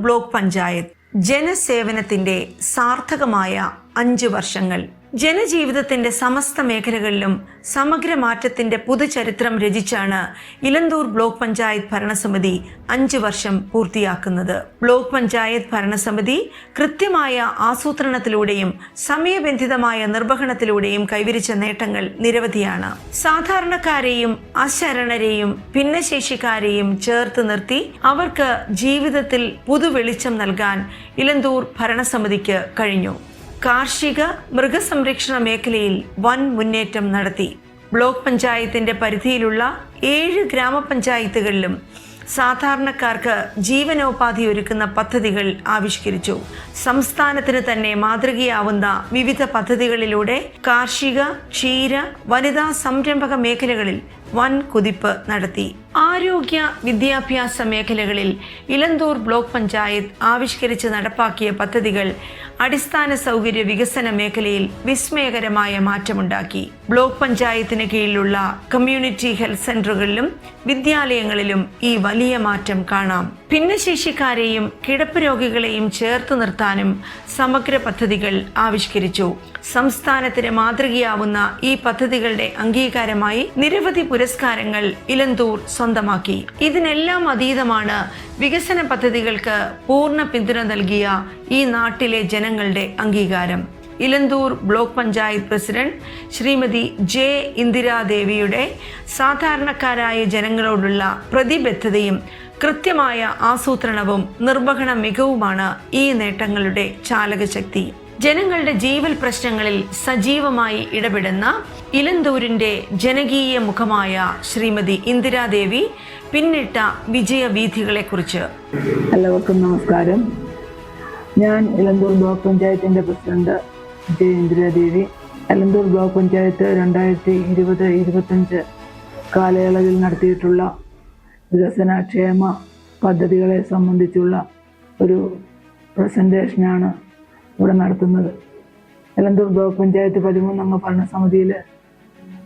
Block panchayat ജനസേവനത്തിന്റെ സാർത്ഥകമായ 5 വർഷങ്ങൾ. ജനജീവിതത്തിന്റെ സമസ്ത മേഖലകളിലും സമഗ്ര മാറ്റത്തിന്റെ പുതുചരിത്രം രചിച്ചാണ് ഇലന്തൂർ ബ്ലോക്ക് പഞ്ചായത്ത് ഭരണസമിതി 5 വർഷം പൂർത്തിയാക്കുന്നത്. ബ്ലോക്ക് പഞ്ചായത്ത് ഭരണസമിതി കൃത്യമായ ആസൂത്രണത്തിലൂടെയും സമയബന്ധിതമായ നിർവഹണത്തിലൂടെയും കൈവരിച്ച നേട്ടങ്ങൾ നിരവധിയാണ്. സാധാരണക്കാരെയും അശരണരെയും ഭിന്നശേഷിക്കാരെയും ചേർത്ത് നിർത്തി അവർക്ക് ജീവിതത്തിൽ പുതുവെളിച്ചം നൽകാൻ ഇലന്തൂർ ഭരണസമിതിക്ക് കഴിഞ്ഞു. കാർഷിക മൃഗസംരക്ഷണ മേഖലയിൽ വൻ മുന്നേറ്റം നടത്തി. ബ്ലോക്ക് പഞ്ചായത്തിന്റെ പരിധിയിലുള്ള 7 ഗ്രാമപഞ്ചായത്തുകളിലും സാധാരണക്കാർക്ക് ജീവനോപാധി ഒരുക്കുന്ന പദ്ധതികൾ ആവിഷ്കരിച്ചു. സംസ്ഥാനത്തിന് തന്നെ മാതൃകയാവുന്ന വിവിധ പദ്ധതികളിലൂടെ കാർഷിക, ക്ഷീര, വനിതാ സംരംഭക മേഖലകളിൽ വൻ കുതിപ്പ് നടത്തി. ആരോഗ്യ വിദ്യാഭ്യാസ മേഖലകളിൽ ഇലന്തൂർ ബ്ലോക്ക് പഞ്ചായത്ത് ആവിഷ്കരിച്ച് നടപ്പാക്കിയ പദ്ധതികൾ അടിസ്ഥാന സൗകര്യ വികസന മേഖലയിൽ വിസ്മയകരമായ മാറ്റമുണ്ടാക്കി. ബ്ലോക്ക് പഞ്ചായത്തിന് കീഴിലുള്ള കമ്മ്യൂണിറ്റി ഹെൽത്ത് സെന്ററുകളിലും വിദ്യാലയങ്ങളിലും ഈ വലിയ മാറ്റം കാണാം. ഭിന്നശേഷിക്കാരെയും കിടപ്പ് രോഗികളെയും ചേർത്ത് നിർത്താനും സമഗ്ര പദ്ധതികൾ ആവിഷ്കരിച്ചു. സംസ്ഥാനത്തിന് മാതൃകയാവുന്ന ഈ പദ്ധതികളുടെ അംഗീകാരമായി നിരവധി പുരസ്കാരങ്ങൾ ഇലന്തൂർ സ്വന്തമാക്കി. ഇതിനെല്ലാം അതീതമാണ് വികസന പദ്ധതികൾക്ക് പൂർണ്ണ പിന്തുണ നൽകിയ ഈ നാട്ടിലെ ജനങ്ങളുടെ അംഗീകാരം. Elanthoor block panchayat president Shrimati J ഇന്ദിരാദേവിയുടെ സാധാരണക്കാരായ ജനങ്ങളോടുള്ള പ്രതിബദ്ധതയും കൃത്യമായ ആസൂത്രണവും നിർവഹണ മികവുമാണ് ഈ നേട്ടങ്ങളുടെ ചാലകശക്തി. ജനങ്ങളുടെ ജീവൽ പ്രശ്നങ്ങളിൽ സജീവമായി ഇടപെടുന്ന ഇലന്തൂരിന്റെ ജനകീയ മുഖമായ ശ്രീമതി ഇന്ദിരാദേവി പിന്നിട്ട വിജയവീഥികളെ കുറിച്ച്. എല്ലാവർക്കും നമസ്കാരം. ഞാൻ ഇലന്തൂർ ബ്ലോക്ക് പഞ്ചായത്തിന്റെ president J Indira Devi. Elanthoor block panchayat 2020-25 കാലയളവിൽ നടത്തിയിട്ടുള്ള വികസനക്ഷേമ പദ്ധതികളെ സംബന്ധിച്ചുള്ള ഒരു പ്രസന്റേഷനാണ് ഇവിടെ നടത്തുന്നത്. ഇലന്തൂർ ബ്ലോക്ക് പഞ്ചായത്ത് 13-അംഗ ഭരണസമിതിയിൽ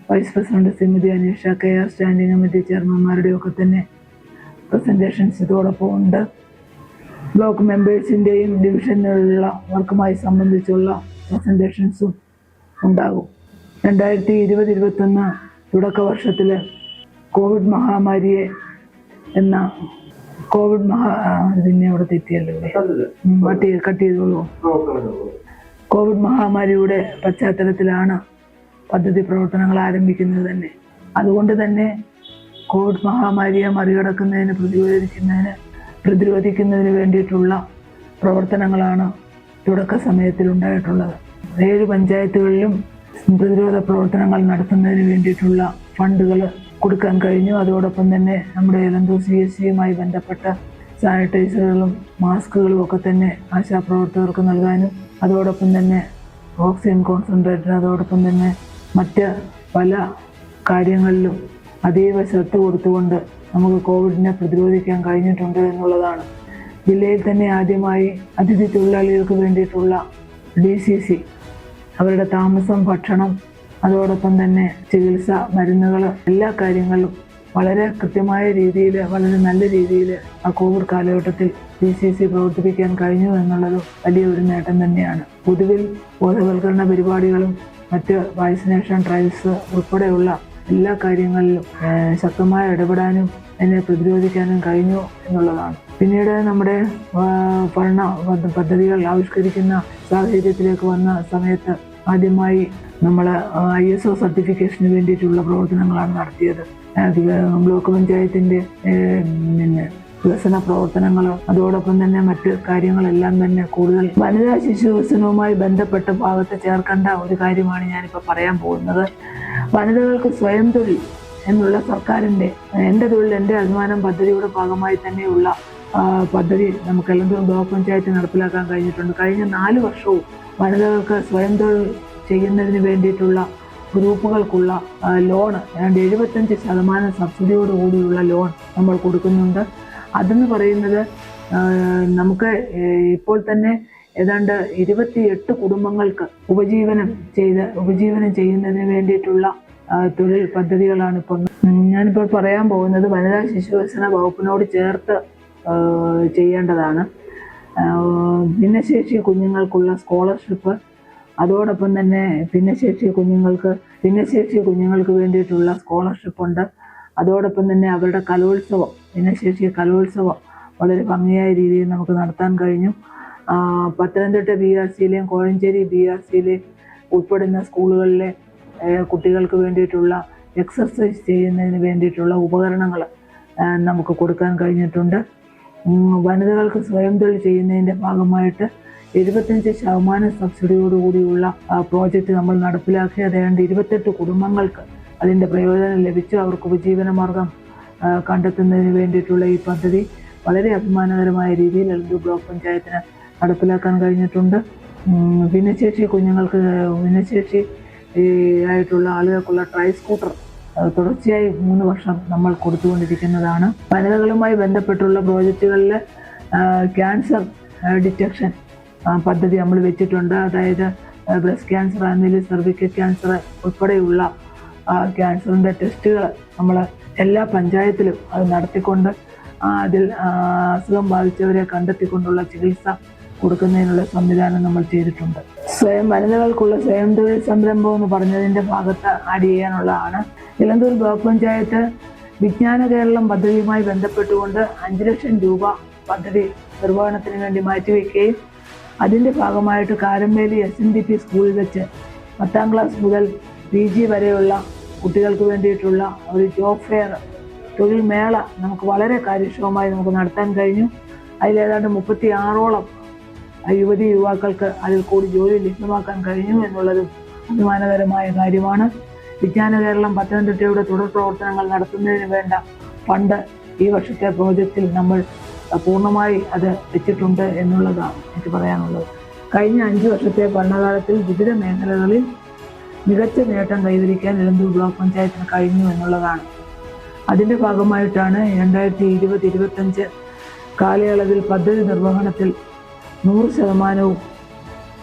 vice president Shrimati Aneesha KR, standing committee ചെയർമാൻമാരുടെയൊക്കെ തന്നെ പ്രസന്റേഷൻസ് ഇതോടൊപ്പം ഉണ്ട്. ബ്ലോക്ക് മെമ്പേഴ്സിൻ്റെയും ഡിവിഷനിലുള്ള വർക്കുമായി സംബന്ധിച്ചുള്ള പ്രസന്റേഷൻസും ഉണ്ടാകും. 2020-21 തുടക്ക വർഷത്തിൽ കോവിഡ് മഹാമാരിയെ ഇതിനെ അവിടെ തെറ്റിയല്ലോ, കട്ട് ചെയ്തോളൂ. കോവിഡ് മഹാമാരിയുടെ പശ്ചാത്തലത്തിലാണ് പദ്ധതി പ്രവർത്തനങ്ങൾ ആരംഭിക്കുന്നത് തന്നെ. അതുകൊണ്ട് തന്നെ കോവിഡ് മഹാമാരിയെ മറികടക്കുന്നതിന് പ്രതിരോധിക്കുന്നതിന് വേണ്ടിയിട്ടുള്ള പ്രവർത്തനങ്ങളാണ് തുടക്ക സമയത്തിലുണ്ടായിട്ടുള്ളത്. 7 പഞ്ചായത്തുകളിലും പ്രതിരോധ പ്രവർത്തനങ്ങൾ നടത്തുന്നതിന് വേണ്ടിയിട്ടുള്ള ഫണ്ടുകൾ കൊടുക്കാൻ കഴിഞ്ഞു. അതോടൊപ്പം തന്നെ നമ്മുടെ ഇലന്തൂർ CSCയുമായി ബന്ധപ്പെട്ട സാനിറ്റൈസറുകളും മാസ്കുകളും ഒക്കെ തന്നെ ആശാപ്രവർത്തകർക്ക് നൽകാനും, അതോടൊപ്പം തന്നെ ഓക്സിജൻ കോൺസെൻട്രേറ്റർ, അതോടൊപ്പം തന്നെ മറ്റ് പല കാര്യങ്ങളിലും അതീവ ശ്രദ്ധ കൊടുത്തുകൊണ്ട് നമുക്ക് കോവിഡിനെ പ്രതിരോധിക്കാൻ കഴിഞ്ഞിട്ടുണ്ട് എന്നുള്ളതാണ്. ജില്ലയിൽ തന്നെ ആദ്യമായി അതിഥി തൊഴിലാളികൾക്ക് വേണ്ടിയിട്ടുള്ള DCC അവരുടെ താമസം, ഭക്ഷണം, അതോടൊപ്പം തന്നെ ചികിത്സ, മരുന്നുകൾ, എല്ലാ കാര്യങ്ങളും വളരെ കൃത്യമായ രീതിയിൽ, വളരെ നല്ല രീതിയിൽ ആ കോവിഡ് കാലഘട്ടത്തിൽ DCC പ്രവർത്തിപ്പിക്കാൻ കഴിഞ്ഞു എന്നുള്ളത് വലിയൊരു നേട്ടം തന്നെയാണ്. പൊതുവിൽ ബോധവൽക്കരണ പരിപാടികളും മറ്റ് വാക്സിനേഷൻ ട്രയൽസ് ഉൾപ്പെടെയുള്ള എല്ലാ കാര്യങ്ങളിലും ശക്തമായി ഇടപെടാനും അതിനെ പ്രതിരോധിക്കാനും കഴിഞ്ഞു എന്നുള്ളതാണ്. പിന്നീട് നമ്മുടെ ഭരണ പദ്ധതികൾ ആവിഷ്കരിക്കുന്ന സാഹചര്യത്തിലേക്ക് വന്ന സമയത്ത് ആദ്യമായി നമ്മൾ ISO സർട്ടിഫിക്കേഷന് വേണ്ടിയിട്ടുള്ള പ്രവർത്തനങ്ങളാണ് നടത്തിയത്. ബ്ലോക്ക് പഞ്ചായത്തിൻ്റെ വികസന പ്രവർത്തനങ്ങൾ, അതോടൊപ്പം തന്നെ മറ്റ് കാര്യങ്ങളെല്ലാം തന്നെ കൂടുതൽ വനിതാ ശിശു വികസനവുമായി ബന്ധപ്പെട്ട ഭാഗത്ത് ചേർക്കേണ്ട ഒരു കാര്യമാണ് ഞാനിപ്പോൾ പറയാൻ പോകുന്നത്. വനിതകൾക്ക് സ്വയം തൊഴിൽ എന്നുള്ള സർക്കാരിൻ്റെ എൻ്റെ തൊഴിൽ എൻ്റെ അഭിമാനം പദ്ധതിയുടെ ഭാഗമായി തന്നെയുള്ള പദ്ധതി നമുക്ക് ഇലന്തൂർ ബ്ലോക്ക് പഞ്ചായത്ത് നടപ്പിലാക്കാൻ കഴിഞ്ഞിട്ടുണ്ട്. കഴിഞ്ഞ 4 വർഷവും വനിതകൾക്ക് സ്വയം തൊഴിൽ ചെയ്യുന്നതിന് വേണ്ടിയിട്ടുള്ള ഗ്രൂപ്പുകൾക്കുള്ള ലോൺ 75% സബ്സിഡിയോടുകൂടിയുള്ള ലോൺ നമ്മൾ കൊടുക്കുന്നുണ്ട്. അതെന്ന് പറയുന്നത് നമുക്ക് ഇപ്പോൾ തന്നെ ഏതാണ്ട് 28 കുടുംബങ്ങൾക്ക് ഉപജീവനം ചെയ്യുന്നതിന് വേണ്ടിയിട്ടുള്ള തൊഴിൽ പദ്ധതികളാണ് ഇപ്പോൾ ഞാനിപ്പോൾ പറയാൻ പോകുന്നത്. വനിതാ ശിശു വികസന വകുപ്പിനോട് ചേർത്ത് ചെയ്യേണ്ടതാണ്. ഭിന്നശേഷി കുഞ്ഞുങ്ങൾക്കുള്ള സ്കോളർഷിപ്പ്, അതോടൊപ്പം തന്നെ ഭിന്നശേഷി കുഞ്ഞുങ്ങൾക്ക് വേണ്ടിയിട്ടുള്ള സ്കോളർഷിപ്പ് ഉണ്ട്. അതോടൊപ്പം തന്നെ അവരുടെ കലോത്സവം, ഭിന്നശേഷി കലോത്സവം വളരെ ഭംഗിയായ രീതിയിൽ നമുക്ക് നടത്താൻ കഴിഞ്ഞു. പത്തനംതിട്ട BRCയിലെയും കോഴഞ്ചേരി BRCയിലെയും ഉൾപ്പെടുന്ന സ്കൂളുകളിലെ കുട്ടികൾക്ക് വേണ്ടിയിട്ടുള്ള എക്സർസൈസ് ചെയ്യുന്നതിന് വേണ്ടിയിട്ടുള്ള ഉപകരണങ്ങൾ നമുക്ക് കൊടുക്കാൻ കഴിഞ്ഞിട്ടുണ്ട്. വനിതകൾക്ക് സ്വയം തൊഴിൽ ചെയ്യുന്നതിൻ്റെ ഭാഗമായിട്ട് 75% സബ്സിഡിയോടുകൂടിയുള്ള പ്രോജക്റ്റ് നമ്മൾ നടപ്പിലാക്കി. ഏതാണ്ട് 28 കുടുംബങ്ങൾക്ക് അതിൻ്റെ പ്രയോജനം ലഭിച്ചു. അവർക്ക് ഉപജീവന മാർഗം കണ്ടെത്തുന്നതിന് വേണ്ടിയിട്ടുള്ള ഈ പദ്ധതി വളരെ അഭിമാനകരമായ രീതിയിൽ എലന്തൂർ ബ്ലോക്ക് പഞ്ചായത്തിന് നടപ്പിലാക്കാൻ കഴിഞ്ഞിട്ടുണ്ട്. ഭിന്നശേഷി ആയിട്ടുള്ള ആളുകൾക്കുള്ള ട്രൈ സ്കൂട്ടർ തുടർച്ചയായി 3 വർഷം നമ്മൾ കൊടുത്തുകൊണ്ടിരിക്കുന്നതാണ്. വനിതകളുമായി ബന്ധപ്പെട്ടുള്ള പ്രോജക്റ്റുകളിൽ ക്യാൻസർ ഡിറ്റക്ഷൻ പദ്ധതി നമ്മൾ വെച്ചിട്ടുണ്ട്. അതായത് breast cancer, anvil cervical cancer ഉൾപ്പെടെയുള്ള ക്യാൻസറിൻ്റെ ടെസ്റ്റുകൾ നമ്മൾ എല്ലാ പഞ്ചായത്തിലും അത് നടത്തിക്കൊണ്ട് അതിൽ അസുഖം ബാധിച്ചവരെ കണ്ടെത്തിക്കൊണ്ടുള്ള ചികിത്സ കൊടുക്കുന്നതിനുള്ള സംവിധാനം നമ്മൾ ചെയ്തിട്ടുണ്ട്. വനിതകൾക്കുള്ള സ്വയം തൊഴിൽ സംരംഭം എന്ന് പറഞ്ഞതിൻ്റെ ഭാഗത്ത് ആഡ് ചെയ്യാനുള്ളതാണ്. എലന്തൂർ ബ്ലോക്ക് പഞ്ചായത്ത് വിജ്ഞാന കേരളം പദ്ധതിയുമായി ബന്ധപ്പെട്ടുകൊണ്ട് 5 ലക്ഷം രൂപ പദ്ധതി നിർവഹണത്തിന് വേണ്ടി മാറ്റിവെക്കുകയും അതിൻ്റെ ഭാഗമായിട്ട് കാരമ്പേലി SNDP സ്കൂളിൽ വെച്ച് 10ാം ക്ലാസ് മുതൽ PG വരെയുള്ള കുട്ടികൾക്ക് വേണ്ടിയിട്ടുള്ള ഒരു ജോബ് ഫെയർ, തൊഴിൽ മേള നമുക്ക് വളരെ കാര്യക്ഷമമായി നമുക്ക് നടത്താൻ കഴിഞ്ഞു. അതിലേതാണ്ട് 36ഓളം യുവക്കൾക്ക് അതിൽ കൂടി ജോലി ലഭ്യമാക്കാൻ കഴിഞ്ഞു എന്നുള്ളതും അഭിമാനകരമായ കാര്യമാണ്. വിജ്ഞാന കേരളം പത്തനംതിട്ടയുടെ തുടർ പ്രവർത്തനങ്ങൾ നടത്തുന്നതിന് വേണ്ട ഫണ്ട് ഈ വർഷത്തെ പ്രോജക്റ്റിൽ നമ്മൾ പൂർണ്ണമായി അത് വെച്ചിട്ടുണ്ട് എന്നുള്ളതാണ് എനിക്ക് പറയാനുള്ളത്. കഴിഞ്ഞ 5 വർഷത്തെ ഭരണകാലത്തിൽ വിവിധ മേഖലകളിൽ മികച്ച നേട്ടം കൈവരിക്കാൻ എലന്തൂർ ബ്ലോക്ക് പഞ്ചായത്തിന് കഴിഞ്ഞു എന്നുള്ളതാണ്. അതിൻ്റെ ഭാഗമായിട്ടാണ് 2020-25 കാലയളവിൽ പദ്ധതി നിർവഹണത്തിൽ 100%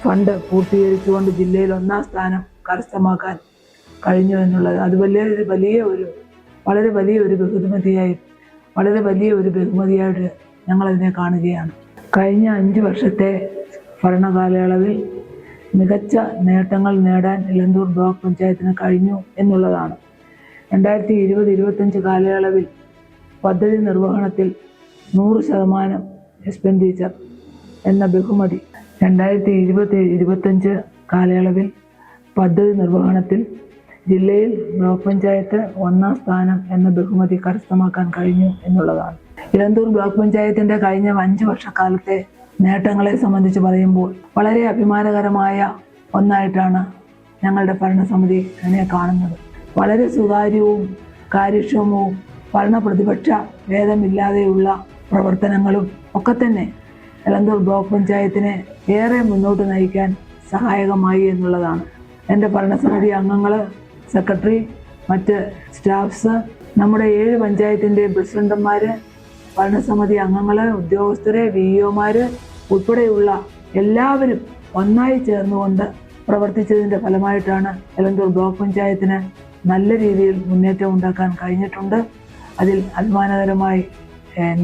ഫണ്ട് പൂർത്തീകരിച്ചുകൊണ്ട് ജില്ലയിൽ 1ാം സ്ഥാനം കരസ്ഥമാക്കാൻ കഴിഞ്ഞു എന്നുള്ളത്. അത് വളരെ വലിയൊരു ബഹുമതിയായിട്ട് ഞങ്ങളതിനെ കാണുകയാണ്. കഴിഞ്ഞ 5 വർഷത്തെ ഭരണകാലയളവിൽ മികച്ച നേട്ടങ്ങൾ നേടാൻ എലന്തൂർ ബ്ലോക്ക് പഞ്ചായത്തിന് കഴിഞ്ഞു എന്നുള്ളതാണ്. 2020-25 കാലയളവിൽ പദ്ധതി നിർവഹണത്തിൽ 100% എക്സ്പെൻഡിച്ചർ എന്ന ബഹുമതി, 2020-25 കാലയളവിൽ പദ്ധതി നിർവഹണത്തിൽ ജില്ലയിൽ ബ്ലോക്ക് പഞ്ചായത്ത് 1ാം സ്ഥാനം എന്ന ബഹുമതി കരസ്ഥമാക്കാൻ കഴിഞ്ഞു എന്നുള്ളതാണ്. എലന്തൂർ ബ്ലോക്ക് പഞ്ചായത്തിൻ്റെ കഴിഞ്ഞ 5 വർഷക്കാലത്തെ നേട്ടങ്ങളെ സംബന്ധിച്ച് പറയുമ്പോൾ വളരെ അഭിമാനകരമായ ഒന്നായിട്ടാണ് ഞങ്ങളുടെ ഭരണസമിതി അതിനെ കാണുന്നത്. വളരെ സുതാര്യവും കാര്യക്ഷമവും ഭരണപ്രതിപക്ഷ ഭേദമില്ലാതെയുള്ള പ്രവർത്തനങ്ങളും ഒക്കെ തന്നെ എലന്തൂർ ബ്ലോക്ക് പഞ്ചായത്തിനെ ഏറെ മുന്നോട്ട് നയിക്കാൻ സഹായകമായി എന്നുള്ളതാണ്. എൻ്റെ ഭരണസമിതി അംഗങ്ങൾ, സെക്രട്ടറി, മറ്റ് സ്റ്റാഫ്സ്, നമ്മുടെ 7 പഞ്ചായത്തിൻ്റെ പ്രസിഡന്റുമാർ, ഭരണസമിതി അംഗങ്ങൾ, ഉദ്യോഗസ്ഥരെ, VEOമാർ ഉൾപ്പെടെയുള്ള എല്ലാവരും ഒന്നായി ചേർന്നുകൊണ്ട് പ്രവർത്തിച്ചതിൻ്റെ ഫലമായിട്ടാണ് എലന്തൂർ ബ്ലോക്ക് പഞ്ചായത്തിന് നല്ല രീതിയിൽ മുന്നേറ്റം ഉണ്ടാക്കാൻ കഴിഞ്ഞിട്ടുണ്ട്. അതിൽ അഭിമാനകരമായി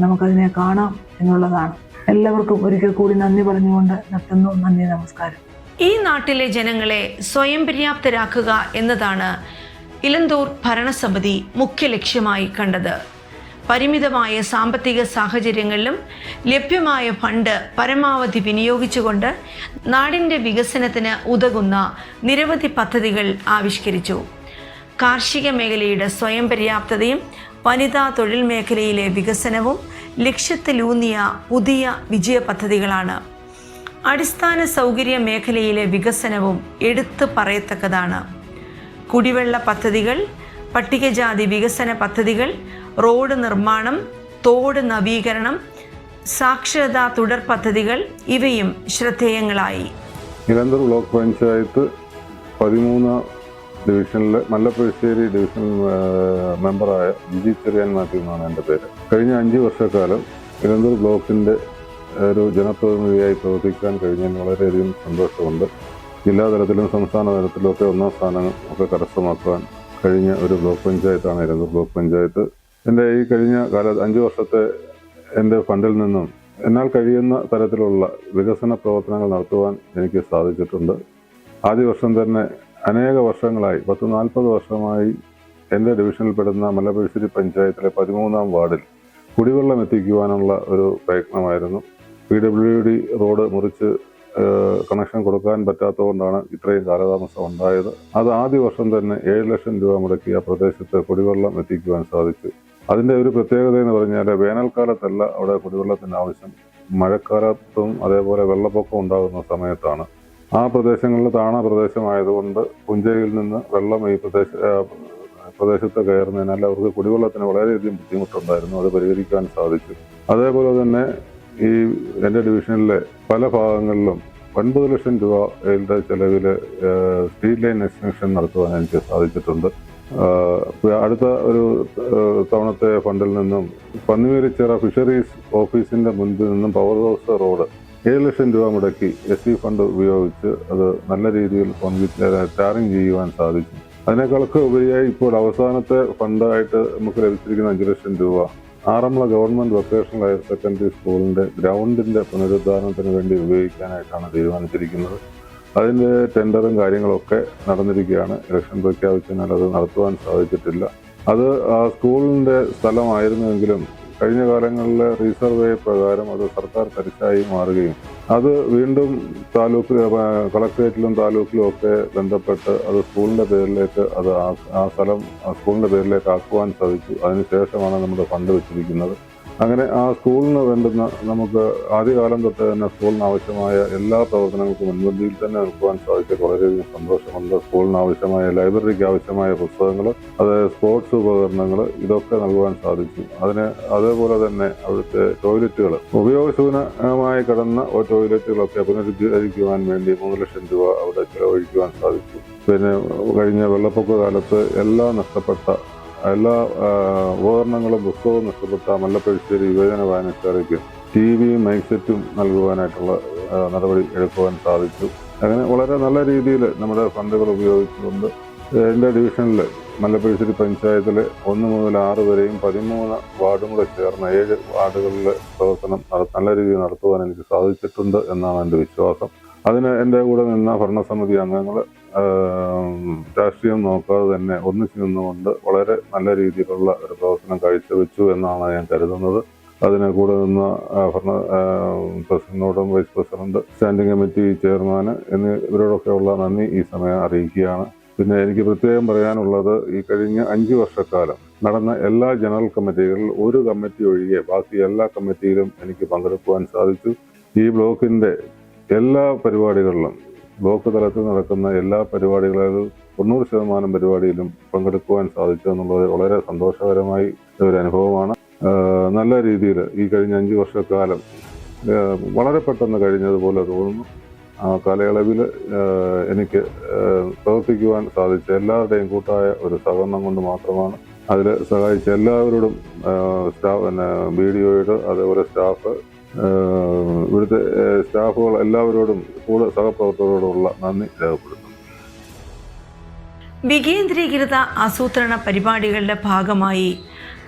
നമുക്കതിനെ കാണാം എന്നുള്ളതാണ്. എല്ലാവർക്കും ഒരിക്കൽ കൂടി നന്ദി പറഞ്ഞുകൊണ്ട് നിർത്തുന്നു. നന്ദി, നമസ്കാരം. ഈ നാട്ടിലെ ജനങ്ങളെ സ്വയം പര്യാപ്തരാക്കുക എന്നതാണ് ഇലന്തൂർ ഭരണസമിതി മുഖ്യ ലക്ഷ്യമായി കണ്ടത്. പരിമിതമായ സാമ്പത്തിക സാഹചര്യങ്ങളിലും ലഭ്യമായ ഫണ്ട് പരമാവധി വിനിയോഗിച്ചുകൊണ്ട് നാടിൻ്റെ വികസനത്തിന് ഉതകുന്ന നിരവധി പദ്ധതികൾ ആവിഷ്കരിച്ചു. കാർഷിക മേഖലയുടെ സ്വയം പര്യാപ്തതയും വനിതാ തൊഴിൽ മേഖലയിലെ വികസനവും ലക്ഷ്യത്തിലൂന്നിയ പുതിയ വിജയ പദ്ധതികളാണ്. അടിസ്ഥാന സൗകര്യ മേഖലയിലെ വികസനവും എടുത്തു പറയത്തക്കതാണ്. കുടിവെള്ള പദ്ധതികൾ, പട്ടികജാതി വികസന പദ്ധതികൾ, റോഡ് നിർമ്മാണം, തോട് നവീകരണം, സാക്ഷരതാ തുടർ പദ്ധതികൾ ഇവയും ശ്രദ്ധേയങ്ങളായി. എലന്തൂർ ബ്ലോക്ക് പഞ്ചായത്ത് 13 ഡിവിഷനിലെ മല്ലപ്പുഴശ്ശേരി ഡിവിഷൻ മെമ്പറായ ജിജി ചെറിയാൻ മാത്യു എന്നാണ് എൻ്റെ പേര്. കഴിഞ്ഞ 5 വർഷക്കാലം എലന്തൂർ ബ്ലോക്കിൻ്റെ ഒരു ജനപ്രതിനിധിയായി പ്രവർത്തിക്കാൻ കഴിഞ്ഞതിന് വളരെയധികം സന്തോഷമുണ്ട്. ജില്ലാതലത്തിലും സംസ്ഥാന തലത്തിലും ഒക്കെ 1ാം സ്ഥാനം ഒക്കെ കരസ്ഥമാക്കാൻ കഴിഞ്ഞ ഒരു ബ്ലോക്ക് പഞ്ചായത്താണ് എലന്തൂർ ബ്ലോക്ക് പഞ്ചായത്ത്. എൻ്റെ ഈ കഴിഞ്ഞ 5 വർഷത്തെ എൻ്റെ ഫണ്ടിൽ നിന്നും എന്നാൽ കഴിയുന്ന തരത്തിലുള്ള വികസന പ്രവർത്തനങ്ങൾ നടത്തുവാൻ എനിക്ക് സാധിച്ചിട്ടുണ്ട്. ആദ്യ വർഷം തന്നെ അനേക വർഷങ്ങളായി 40 വർഷമായി എൻ്റെ ഡിവിഷനിൽപ്പെടുന്ന മല്ലപ്പഴിശ്ശേരി പഞ്ചായത്തിലെ 13-ാം വാർഡിൽ കുടിവെള്ളം എത്തിക്കുവാനുള്ള ഒരു പ്രയത്നമായിരുന്നു. PWD റോഡ് മുറിച്ച് കണക്ഷൻ കൊടുക്കാൻ പറ്റാത്തതുകൊണ്ടാണ് ഇത്രയും കാലതാമസം ഉണ്ടായത്. അത് ആദ്യ വർഷം തന്നെ 7 ലക്ഷം രൂപ മുടക്കി ആ പ്രദേശത്ത് കുടിവെള്ളം എത്തിക്കുവാൻ സാധിച്ചു. അതിൻ്റെ ഒരു പ്രത്യേകത എന്ന് പറഞ്ഞാൽ വേനൽക്കാലത്തല്ല അവിടെ കുടിവെള്ളത്തിന് ആവശ്യം, മഴക്കാലത്തും അതേപോലെ വെള്ളപ്പൊക്കം ഉണ്ടാകുന്ന സമയത്താണ്. ആ പ്രദേശങ്ങളിൽ താണ പ്രദേശമായതുകൊണ്ട് പുഞ്ചയിൽ നിന്ന് വെള്ളം ഈ പ്രദേശത്ത് കയറുന്നതിനാൽ അവർക്ക് കുടിവെള്ളത്തിന് വളരെയധികം ബുദ്ധിമുട്ടുണ്ടായിരുന്നു. അത് പരിഹരിക്കാൻ സാധിച്ചു. അതേപോലെ തന്നെ ഈ എൻ്റെ ഡിവിഷനിലെ പല ഭാഗങ്ങളിലും 9 ലക്ഷം രൂപയുടെ ചെലവിൽ സ്ട്രീറ്റ് ലൈൻ എക്സ്റ്റൻഷൻ നടത്തുവാൻ എനിക്ക് സാധിച്ചിട്ടുണ്ട്. അടുത്ത ഒരു തവണത്തെ ഫണ്ടിൽ നിന്നും പന്നിമേലിച്ചിറ ഫിഷറീസ് ഓഫീസിന്റെ മുൻപിൽ നിന്നും പവർ ഹൗസ് റോഡ് 7 ലക്ഷം രൂപ മുടക്കി SC ഫണ്ട് ഉപയോഗിച്ച് അത് നല്ല രീതിയിൽ ടാറിങ് ചെയ്യുവാൻ സാധിച്ചു. അതിനേക്കാളൊക്കെ ഉപരിയായി ഇപ്പോൾ അവസാനത്തെ ഫണ്ടായിട്ട് നമുക്ക് ലഭിച്ചിരിക്കുന്ന 5 ലക്ഷം രൂപ Aranmula government vocational higher secondary സ്കൂളിന്റെ ഗ്രൗണ്ടിന്റെ പുനരുദ്ധാരണത്തിന് വേണ്ടി ഉപയോഗിക്കാനായിട്ടാണ് തീരുമാനിച്ചിരിക്കുന്നത്. അതിൻ്റെ ടെൻഡറും കാര്യങ്ങളൊക്കെ നടന്നിരിക്കുകയാണ്. ഇലക്ഷൻ പ്രഖ്യാപിച്ചതിനാൽ അത് നടത്തുവാൻ സാധിച്ചിട്ടില്ല. അത് ആ സ്കൂളിൻ്റെ സ്ഥലമായിരുന്നുവെങ്കിലും കഴിഞ്ഞ കാലങ്ങളിലെ റീസർവേ പ്രകാരം അത് സർക്കാർ തരിശായി മാറുകയും അത് വീണ്ടും കളക്ടറേറ്റിലും താലൂക്കിലും ഒക്കെ ബന്ധപ്പെട്ട് അത് സ്കൂളിൻ്റെ പേരിലേക്ക് ആ സ്ഥലം സ്കൂളിൻ്റെ പേരിലേക്ക് ആക്കുവാൻ സാധിച്ചു. അതിനുശേഷമാണ് നമ്മുടെ ഫണ്ട് വെച്ചിരിക്കുന്നത്. അങ്ങനെ ആ സ്കൂളിന് വേണ്ടുന്ന നമുക്ക് ആദ്യകാലം തൊട്ട് തന്നെ സ്കൂളിന് ആവശ്യമായ എല്ലാ പ്രവർത്തനങ്ങൾക്കും മുൻപന്തിയിൽ തന്നെ നിൽക്കുവാൻ സാധിച്ചത് വളരെയധികം സന്തോഷമുണ്ട്. സ്കൂളിന് ആവശ്യമായ ലൈബ്രറിക്ക് ആവശ്യമായ പുസ്തകങ്ങൾ, അതായത് സ്പോർട്സ് ഉപകരണങ്ങൾ, ഇതൊക്കെ നൽകുവാൻ സാധിച്ചു. അതേപോലെ തന്നെ അവിടുത്തെ ടോയ്ലറ്റുകൾ, ഉപയോഗശൂന്യമായി കിടന്ന ടോയ്ലറ്റുകളൊക്കെ പുനരുദ്ധരിക്കുവാൻ വേണ്ടി 3 ലക്ഷം രൂപ അവിടെ ചെലവഴിക്കുവാൻ സാധിച്ചു. പിന്നെ കഴിഞ്ഞ വെള്ളപ്പൊക്ക കാലത്ത് എല്ലാ ഉപകരണങ്ങളും പുസ്തകവും നഷ്ടപ്പെട്ട മല്ലപ്പഴിശ്ശേരി യുവജന വായനശാലയ്ക്ക് TV-യും മൈക്ക് സെറ്റും നൽകുവാനായിട്ടുള്ള നടപടി എടുക്കുവാൻ സാധിച്ചു. അങ്ങനെ വളരെ നല്ല രീതിയിൽ നമ്മുടെ ഫണ്ടുകൾ ഉപയോഗിച്ചുകൊണ്ട് എൻ്റെ ഡിവിഷനിൽ മല്ലപ്പഴിശ്ശേരി പഞ്ചായത്തിലെ 1 മുതൽ 6 വരെയും 13 വാർഡും കൂടെ ചേർന്ന 7 വാർഡുകളിലെ പ്രവർത്തനം നല്ല രീതിയിൽ നടത്തുവാൻ എനിക്ക് സാധിച്ചിട്ടുണ്ട് എന്നാണ് എൻ്റെ വിശ്വാസം. അതിന് എൻ്റെ കൂടെ നിന്ന ഭരണസമിതി അംഗങ്ങൾ രാഷ്ട്രീയം നോക്കാതെ തന്നെ ഒന്നിച്ചു നിന്നുകൊണ്ട് വളരെ നല്ല രീതിയിലുള്ള ഒരു പ്രവർത്തനം കാഴ്ചവെച്ചു എന്നാണ് ഞാൻ കരുതുന്നത്. അതിന് കൂടെ നിന്ന പ്രസിഡന്റിനോടും വൈസ് പ്രസിഡന്റ്, സ്റ്റാൻഡിംഗ് കമ്മിറ്റി ചെയർമാന് എന്നിവരോടൊക്കെയുള്ള നന്ദി ഈ സമയം അറിയിക്കുകയാണ്. പിന്നെ എനിക്ക് പ്രത്യേകം പറയാനുള്ളത്, ഈ കഴിഞ്ഞ 5 വർഷക്കാലം നടന്ന എല്ലാ ജനറൽ കമ്മിറ്റികളിൽ ഒരു കമ്മിറ്റി ഒഴികെ ബാക്കി എല്ലാ കമ്മിറ്റിയിലും എനിക്ക് പങ്കെടുക്കുവാൻ സാധിച്ചു. ഈ ബ്ലോക്കിന്റെ എല്ലാ പരിപാടികളിലും, ബ്ലോക്ക് തലത്തിൽ നടക്കുന്ന എല്ലാ പരിപാടികളിലും 90% പരിപാടിയിലും പങ്കെടുക്കുവാൻ സാധിച്ചു എന്നുള്ളത് വളരെ സന്തോഷകരമായ ഒരു അനുഭവമാണ്. നല്ല രീതിയിൽ ഈ കഴിഞ്ഞ 5 വർഷക്കാലം വളരെ പെട്ടെന്ന് കഴിഞ്ഞതുപോലെ തോന്നുന്നു. ആ കാലയളവിൽ എനിക്ക് പ്രവർത്തിക്കുവാൻ സാധിച്ച എല്ലാവരുടെയും കൂട്ടായ ഒരു സഹകരണം കൊണ്ട് മാത്രമാണ്. അതിൽ സഹായിച്ച എല്ലാവരോടും BDOയുടെ അതേപോലെ സ്റ്റാഫ്, ഇവിടുത്തെ സ്റ്റാഫുകൾ എല്ലാവരോടും സഹപ്രവർത്തകരോടുള്ള നന്ദി രേഖപ്പെടുത്തുന്നു. വികേന്ദ്രീകൃത ആസൂത്രണ പരിപാടികളുടെ ഭാഗമായി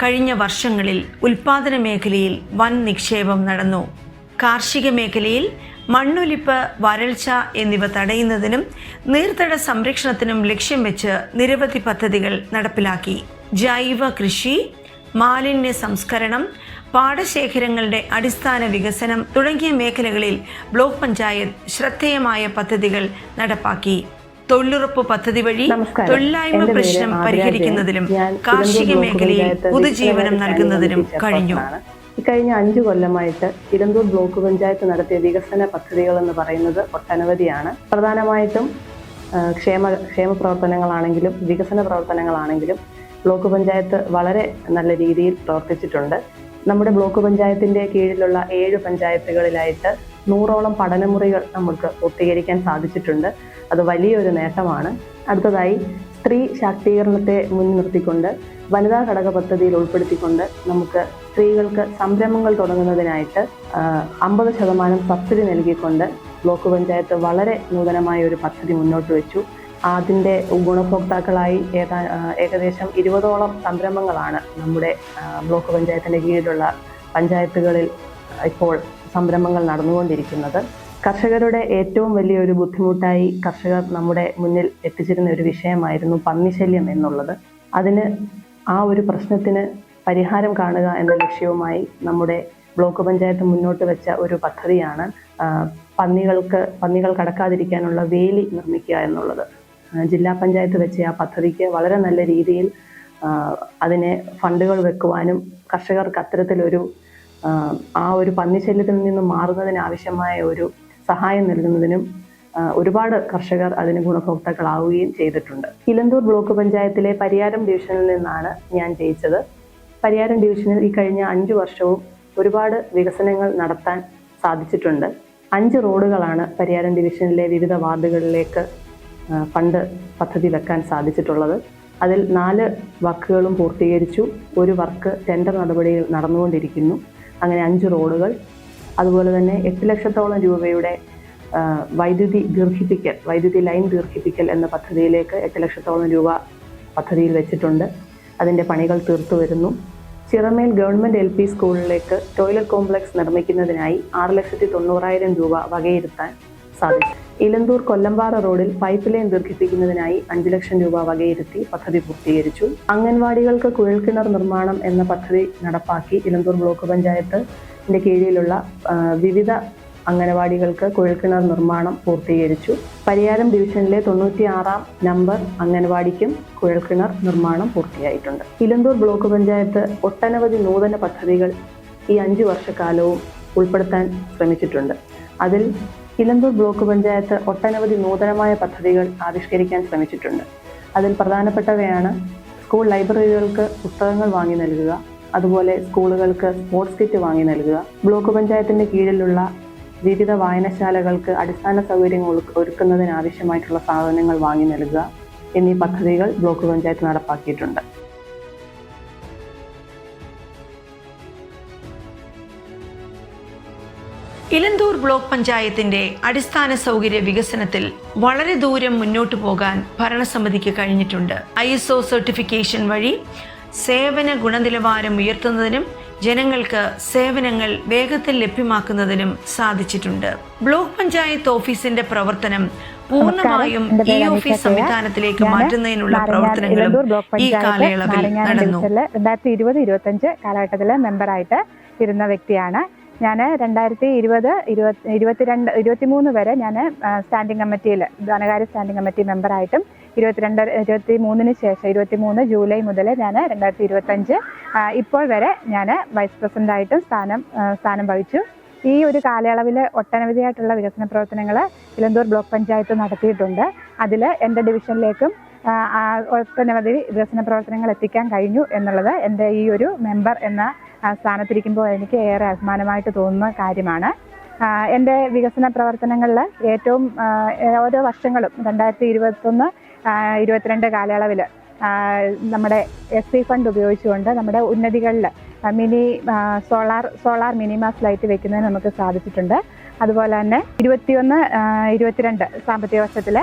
കഴിഞ്ഞ വർഷങ്ങളിൽ ഉൽപാദന മേഖലയിൽ വൻ നിക്ഷേപം നടന്നു. കാർഷിക മേഖലയിൽ മണ്ണൊലിപ്പ്, വരൾച്ച എന്നിവ തടയുന്നതിനും നീർത്തട സംരക്ഷണത്തിനും ലക്ഷ്യം വെച്ച് നിരവധി പദ്ധതികൾ നടപ്പിലാക്കി. ജൈവ കൃഷി, മാലിന്യ സംസ്കരണം, പാടശേഖരങ്ങളുടെ അടിസ്ഥാന വികസനം തുടങ്ങിയ മേഖലകളിൽ ബ്ലോക്ക് പഞ്ചായത്ത് ശ്രദ്ധേയമായ പദ്ധതികൾ നടപ്പാക്കി. തൊഴിലുറപ്പ് പദ്ധതി വഴി തൊഴിലില്ലായ്മ പ്രശ്നം പരിഹരിക്കുന്നതിലും കാർഷിക മേഖലയിൽ പുതുജീവനം നൽകുന്നതിനും കഴിഞ്ഞു. ഇക്കഴിഞ്ഞ 5 കൊല്ലമായിട്ട് ഇലന്തൂർ ബ്ലോക്ക് പഞ്ചായത്ത് നടത്തിയ വികസന പദ്ധതികൾ എന്ന് പറയുന്നത് ഒട്ടനവധിയാണ്. പ്രധാനമായിട്ടും ക്ഷേമ പ്രവർത്തനങ്ങളാണെങ്കിലും വികസന പ്രവർത്തനങ്ങളാണെങ്കിലും ബ്ലോക്ക് പഞ്ചായത്ത് വളരെ നല്ല രീതിയിൽ പ്രവർത്തിച്ചിട്ടുണ്ട്. നമ്മുടെ ബ്ലോക്ക് പഞ്ചായത്തിന്റെ കീഴിലുള്ള 7 പഞ്ചായത്തുകളിലായിട്ട് 100ഓളം പഠനമുറികൾ നമുക്ക് പൂർത്തീകരിക്കാൻ സാധിച്ചിട്ടുണ്ട്. അത് വലിയൊരു നേട്ടമാണ്. അടുത്തതായി സ്ത്രീ ശാക്തീകരണത്തെ മുൻനിർത്തിക്കൊണ്ട് വനിതാ ഘടക പദ്ധതിയിൽ ഉൾപ്പെടുത്തിക്കൊണ്ട് നമുക്ക് സ്ത്രീകൾക്ക് സംരംഭങ്ങൾ തുടങ്ങുന്നതിനായിട്ട് 50% സബ്സിഡി നൽകിക്കൊണ്ട് ബ്ലോക്ക് പഞ്ചായത്ത് വളരെ നൂതനമായ ഒരു പദ്ധതി മുന്നോട്ട് വെച്ചു. അതിൻ്റെ ഗുണഭോക്താക്കളായി ഏകദേശം 20ഓളം സംരംഭങ്ങളാണ് നമ്മുടെ ബ്ലോക്ക് പഞ്ചായത്തിൻ്റെ കീഴിലുള്ള പഞ്ചായത്തുകളിൽ ഇപ്പോൾ സംരംഭങ്ങൾ നടന്നുകൊണ്ടിരിക്കുന്നത്. കർഷകരുടെ ഏറ്റവും വലിയൊരു ബുദ്ധിമുട്ടായി കർഷകർ നമ്മുടെ മുന്നിൽ എത്തിച്ചിരുന്ന ഒരു വിഷയമായിരുന്നു പന്നിശല്യം എന്നുള്ളത്. അതിന് ആ ഒരു പ്രശ്നത്തിന് പരിഹാരം കാണുക എന്ന ലക്ഷ്യവുമായി നമ്മുടെ ബ്ലോക്ക് പഞ്ചായത്ത് മുന്നോട്ട് വെച്ച ഒരു പദ്ധതിയാണ് പന്നികൾ കടക്കാതിരിക്കാനുള്ള വേലി നിർമ്മിക്കുക എന്നുള്ളത്. ജില്ലാ പഞ്ചായത്ത് വെച്ച ആ പദ്ധതിക്ക് വളരെ നല്ല രീതിയിൽ അതിനെ ഫണ്ടുകൾ വെക്കുവാനും കർഷകർക്ക് അത്തരത്തിലൊരു ആ ഒരു പന്നിശല്യത്തിൽ നിന്ന് മാറുന്നതിന് ആവശ്യമായ ഒരു സഹായം നൽകുന്നതിനും ഒരുപാട് കർഷകർ അതിന് ഗുണഭോക്താക്കളാവുകയും ചെയ്തിട്ടുണ്ട്. ഇലന്തൂർ ബ്ലോക്ക് പഞ്ചായത്തിലെ പരിയാരം ഡിവിഷനിൽ നിന്നാണ് ഞാൻ ജയിച്ചത്. പരിയാരം ഡിവിഷനിൽ ഈ കഴിഞ്ഞ 5 വർഷവും ഒരുപാട് വികസനങ്ങൾ നടത്താൻ സാധിച്ചിട്ടുണ്ട്. 5 റോഡുകളാണ് പരിയാരം ഡിവിഷനിലെ വിവിധ വാർഡുകളിലേക്ക് ഫണ്ട് പദ്ധതി വെക്കാൻ സാധിച്ചിട്ടുള്ളത്. അതിൽ 4 വർക്കുകളും പൂർത്തീകരിച്ചു. ഒരു വർക്ക് ടെൻഡർ നടപടികൾ നടന്നുകൊണ്ടിരിക്കുന്നു. അങ്ങനെ 5 റോഡുകൾ, അതുപോലെ തന്നെ 8 ലക്ഷത്തോളം രൂപയുടെ വൈദ്യുതി ലൈൻ ദീർഘിപ്പിക്കൽ എന്ന പദ്ധതിയിലേക്ക് 8 ലക്ഷത്തോളം രൂപ പദ്ധതിയിൽ വെച്ചിട്ടുണ്ട്. അതിൻ്റെ പണികൾ തീർത്തു വരുന്നു. ചിറമേൽ ഗവൺമെൻറ് LP സ്കൂളിലേക്ക് ടോയ്ലറ്റ് കോംപ്ലക്സ് നിർമ്മിക്കുന്നതിനായി 6,90,000 രൂപ വകയിരുത്താൻ സാധിച്ചു. ഇലന്തൂർ കൊല്ലമ്പാറ റോഡിൽ പൈപ്പ് ലൈൻ ദീർഘിപ്പിക്കുന്നതിനായി 5 ലക്ഷം രൂപ വകയിരുത്തി പദ്ധതി പൂർത്തീകരിച്ചു. അംഗൻവാടികൾക്ക് കുഴൽക്കിണർ നിർമ്മാണം എന്ന പദ്ധതി നടപ്പാക്കി ഇലന്തൂർ ബ്ലോക്ക് പഞ്ചായത്തിന്റെ കീഴിലുള്ള വിവിധ അംഗനവാടികൾക്ക് കുഴൽക്കിണർ നിർമ്മാണം പൂർത്തീകരിച്ചു. പരിയാരം ഡിവിഷനിലെ 96-ാം നമ്പർ അംഗനവാടിക്കും കുഴൽക്കിണർ നിർമ്മാണം പൂർത്തിയായിട്ടുണ്ട്. ഇലന്തൂർ ബ്ലോക്ക് പഞ്ചായത്ത് ഒട്ടനവധി നൂതന പദ്ധതികൾ ഈ 5 വർഷക്കാലവും ഉൾപ്പെടുത്താൻ ശ്രമിച്ചിട്ടുണ്ട്. അതിൽ ഇലന്തൂർ ബ്ലോക്ക് പഞ്ചായത്ത് ഒട്ടനവധി നൂതനമായ പദ്ധതികൾ ആവിഷ്കരിക്കാൻ ശ്രമിച്ചിട്ടുണ്ട്. അതിൽ പ്രധാനപ്പെട്ടവയാണ് സ്കൂൾ ലൈബ്രറികൾക്ക് പുസ്തകങ്ങൾ വാങ്ങി നൽകുക, അതുപോലെ സ്കൂളുകൾക്ക് സ്പോർട്സ് കിറ്റ് വാങ്ങി നൽകുക, ബ്ലോക്ക് പഞ്ചായത്തിന്റെ കീഴിലുള്ള വിവിധ വായനശാലകൾക്ക് അടിസ്ഥാന സൗകര്യങ്ങൾ ഒരുക്കുന്നതിനാവശ്യമായിട്ടുള്ള സാധനങ്ങൾ വാങ്ങി നൽകുക എന്നീ പദ്ധതികൾ ബ്ലോക്ക് പഞ്ചായത്ത് നടപ്പാക്കിയിട്ടുണ്ട്. ഇലന്തൂർ ബ്ലോക്ക് പഞ്ചായത്തിന്റെ അടിസ്ഥാന സൗകര്യ വികസനത്തിൽ വളരെ ദൂരം മുന്നോട്ടു പോകാൻ ഭരണസമിതിക്ക് കഴിഞ്ഞിട്ടുണ്ട്. ISO സർട്ടിഫിക്കേഷൻ വഴി സേവന ഗുണനിലവാരം ഉയർത്തുന്നതിനും ജനങ്ങൾക്ക് സേവനങ്ങൾ വേഗത്തിൽ ലഭ്യമാക്കുന്നതിനും സാധിച്ചിട്ടുണ്ട്. ബ്ലോക്ക് പഞ്ചായത്ത് ഓഫീസിന്റെ പ്രവർത്തനം പൂർണ്ണമായും ഓഫീസ് സംവിധാനത്തിലേക്ക് മാറ്റുന്നതിനുള്ള പ്രവർത്തനങ്ങളും ഈ കാലയളവിൽ നടന്നു. 2020-25 കാലഘട്ടത്തിലെ മെമ്പറായിട്ട് ഇരുന്ന വ്യക്തിയാണ് ഞാൻ. 2020-23 വരെ ഞാൻ സ്റ്റാൻഡിംഗ് കമ്മിറ്റിയിൽ ധനകാര്യ സ്റ്റാൻഡിംഗ് കമ്മിറ്റി മെമ്പറായിട്ടും 23 ശേഷം 23 ജൂലൈ മുതൽ ഞാൻ 2025 ഇപ്പോൾ വരെ ഞാൻ വൈസ് പ്രസിഡന്റായിട്ടും സ്ഥാനം വഹിച്ചു. ഈ ഒരു കാലയളവിൽ ഒട്ടനവധിയായിട്ടുള്ള വികസന പ്രവർത്തനങ്ങൾ ഇലന്തൂർ ബ്ലോക്ക് പഞ്ചായത്ത് നടത്തിയിട്ടുണ്ട്. അതിൽ എൻ്റെ ഡിവിഷനിലേക്കും ഒട്ടനവധി വികസന പ്രവർത്തനങ്ങൾ എത്തിക്കാൻ കഴിഞ്ഞു എന്നുള്ളത് എൻ്റെ ഈ ഒരു മെമ്പർ എന്ന സ്ഥാനത്തിരിക്കുമ്പോൾ എനിക്ക് ഏറെ അഭിമാനമായിട്ട് തോന്നുന്ന കാര്യമാണ്. എൻ്റെ വികസന പ്രവർത്തനങ്ങളിൽ ഏറ്റവും ഓരോ വർഷങ്ങളും 2021-22 കാലയളവിൽ നമ്മുടെ SC ഫണ്ട് ഉപയോഗിച്ചുകൊണ്ട് നമ്മുടെ ഉന്നതികളിൽ സോളാർ മിനിമാസ് ലൈറ്റ് വെക്കുന്നതിന് നമുക്ക് സാധിച്ചിട്ടുണ്ട്. അതുപോലെ തന്നെ 21-22 സാമ്പത്തിക വർഷത്തിൽ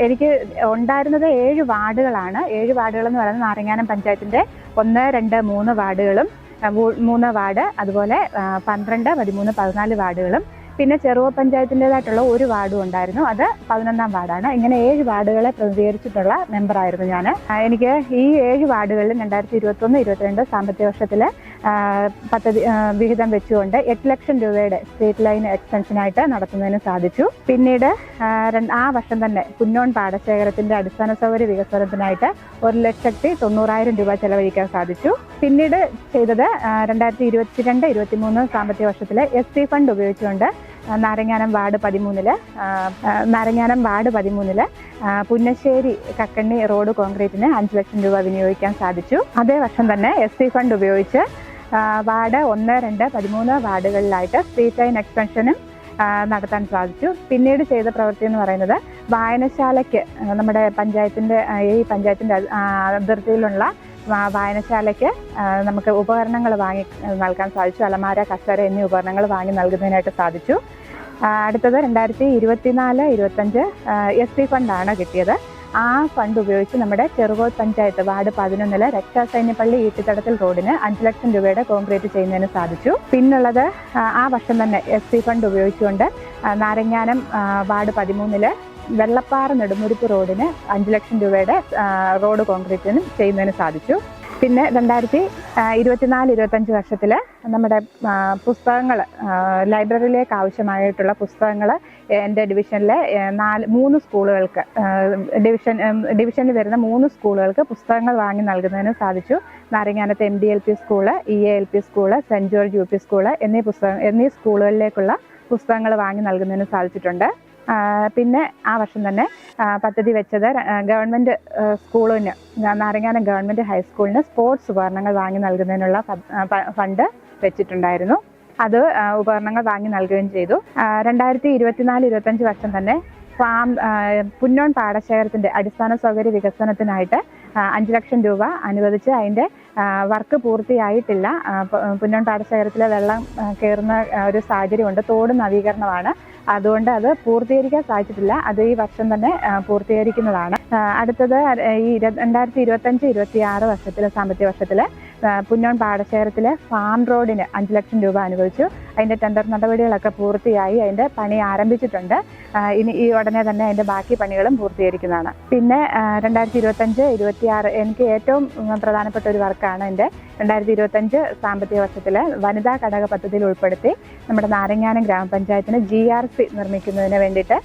എനിക്ക് ഉണ്ടായിരുന്നത് 7 വാർഡുകളാണ്. 7 വാർഡുകൾ എന്ന് പറയുന്നത് നാരങ്ങാനം പഞ്ചായത്തിൻ്റെ 1, 2, 3 വാർഡുകളും 3 വാർഡ്, അതുപോലെ 12, 13, 14 വാർഡുകളും, പിന്നെ ചെറുവ പഞ്ചായത്തിൻ്റെതായിട്ടുള്ള 1 വാർഡും ഉണ്ടായിരുന്നു. അത് 11-ാം വാർഡാണ്. ഇങ്ങനെ 7 വാർഡുകളെ പ്രതിനിധീകരിച്ചിട്ടുള്ള മെമ്പറായിരുന്നു ഞാൻ. എനിക്ക് ഈ 7 വാർഡുകളിലും 2021-22 സാമ്പത്തിക വർഷത്തിൽ പദ്ധതി വിഹിതം വെച്ചുകൊണ്ട് 8 ലക്ഷം രൂപയുടെ സ്ട്രീറ്റ് ലൈൻ എക്സ്റ്റൻഷനായിട്ട് നടത്തുന്നതിന് സാധിച്ചു. പിന്നീട് ആ വർഷം തന്നെ കുന്നോൺ പാടശേഖരത്തിൻ്റെ അടിസ്ഥാന സൗകര്യ വികസനത്തിനായിട്ട് 1,90,000 രൂപ ചെലവഴിക്കാൻ സാധിച്ചു. പിന്നീട് ചെയ്തത് 2022-23 സാമ്പത്തിക വർഷത്തിൽ SC ഫണ്ട് ഉപയോഗിച്ചുകൊണ്ട് നാരങ്ങാനം വാർഡ് 13 പുന്നശ്ശേരി കക്കണ്ണി റോഡ് കോൺക്രീറ്റിന് 5 ലക്ഷം രൂപ വിനിയോഗിക്കാൻ സാധിച്ചു. അതേ വർഷം തന്നെ SC ഫണ്ട് ഉപയോഗിച്ച് വാർഡ് 1, 2, 13 വാർഡുകളിലായിട്ട് സ്ട്രീറ്റ് ലൈൻ എക്സ്റ്റൻഷനും നടത്താൻ സാധിച്ചു. പിന്നീട് ചെയ്ത പ്രവൃത്തി എന്ന് പറയുന്നത് വായനശാലയ്ക്ക് നമ്മുടെ പഞ്ചായത്തിൻ്റെ അതിർത്തിയിലുള്ള വായനശാലയ്ക്ക് നമുക്ക് ഉപകരണങ്ങൾ വാങ്ങി നൽകാൻ സാധിച്ചു. അലമാര, കസേര എന്നീ ഉപകരണങ്ങൾ വാങ്ങി നൽകുന്നതിനായിട്ട് സാധിച്ചു. അടുത്തത് 2024-25 SC ഫണ്ടാണ് കിട്ടിയത്. ആ ഫണ്ട് ഉപയോഗിച്ച് നമ്മുടെ ചെറുകോൽ പഞ്ചായത്ത് വാർഡ് 11 രക്ഷാസൈന്യപ്പള്ളി ഈട്ടിത്തടത്തിൽ റോഡിന് 5 ലക്ഷം രൂപയുടെ കോൺക്രീറ്റ് ചെയ്യുന്നതിന് സാധിച്ചു. പിന്നുള്ളത് ആ വർഷം തന്നെ SC ഫണ്ട് ഉപയോഗിച്ചുകൊണ്ട് നാരങ്ങാനം വാർഡ് 13 വെള്ളപ്പാറ നെടുമുരിപ്പ് റോഡിന് 5 ലക്ഷം രൂപയുടെ റോഡ് കോൺക്രീറ്റിനും ചെയ്യുന്നതിന് സാധിച്ചു. പിന്നെ 2024-25 വർഷത്തിൽ നമ്മുടെ പുസ്തകങ്ങൾ, ലൈബ്രറിയിലേക്ക് ആവശ്യമായിട്ടുള്ള പുസ്തകങ്ങൾ എൻ്റെ ഡിവിഷനിലെ 3 സ്കൂളുകൾക്ക്, ഡിവിഷനിൽ വരുന്ന 3 സ്കൂളുകൾക്ക് പുസ്തകങ്ങൾ വാങ്ങി നൽകുന്നതിന് സാധിച്ചു. നാരങ്ങാനത്തെ MDLP school, EALP school, saint George UP school എന്നീ സ്കൂളുകളിലേക്കുള്ള പുസ്തകങ്ങൾ വാങ്ങി നൽകുന്നതിന് സാധിച്ചിട്ടുണ്ട്. പിന്നെ ആ വർഷം തന്നെ പദ്ധതി വെച്ചത് ഗവൺമെൻറ് സ്കൂളിന്, നാരങ്ങാനം ഗവൺമെൻറ് ഹൈസ്കൂളിന് സ്പോർട്സ് ഉപകരണങ്ങൾ വാങ്ങി നൽകുന്നതിനുള്ള ഫണ്ട് വെച്ചിട്ടുണ്ടായിരുന്നു. അത് ഉപകരണങ്ങൾ വാങ്ങി നൽകുകയും ചെയ്തു. 2024-25 വർഷം തന്നെ പുന്നോൺ പാടശേഖരത്തിൻ്റെ അടിസ്ഥാന സൗകര്യ വികസനത്തിനായിട്ട് 5 ലക്ഷം രൂപ അനുവദിച്ച് അതിൻ്റെ വർക്ക് പൂർത്തിയായിട്ടില്ല. പുന്നോൺ പാടശേഖരത്തിലെ വെള്ളം കയറുന്ന ഒരു സാഹചര്യമുണ്ട്. തോട് നവീകരണമാണ്. അതുകൊണ്ട് അത് പൂർത്തീകരിക്കാൻ സാധിച്ചിട്ടില്ല. അത് ഈ വർഷം തന്നെ പൂർത്തീകരിക്കുന്നതാണ്. അടുത്തത് ഈ 2025-26 വർഷത്തിലെ സാമ്പത്തിക വർഷത്തിൽ പുന്നോൺ പാടശേഖരത്തിലെ ഫാം റോഡിന് 5 ലക്ഷം രൂപ അനുവദിച്ചു. അതിൻ്റെ ടെൻഡർ നടപടികളൊക്കെ പൂർത്തിയായി, അതിൻ്റെ പണി ആരംഭിച്ചിട്ടുണ്ട്. ഇനി ഈ ഉടനെ തന്നെ അതിൻ്റെ ബാക്കി പണികളും പൂർത്തീകരിക്കുന്നതാണ്. പിന്നെ 2025-26 എനിക്ക് ഏറ്റവും പ്രധാനപ്പെട്ട ഒരു വർക്കാണ് എൻ്റെ 2025 സാമ്പത്തിക വർഷത്തിൽ വനിതാ ഘടക പദ്ധതിയിൽ ഉൾപ്പെടുത്തി നമ്മുടെ നാരങ്ങാനം ഗ്രാമപഞ്ചായത്തിന് GRC നിർമ്മിക്കുന്നതിന് വേണ്ടിയിട്ട്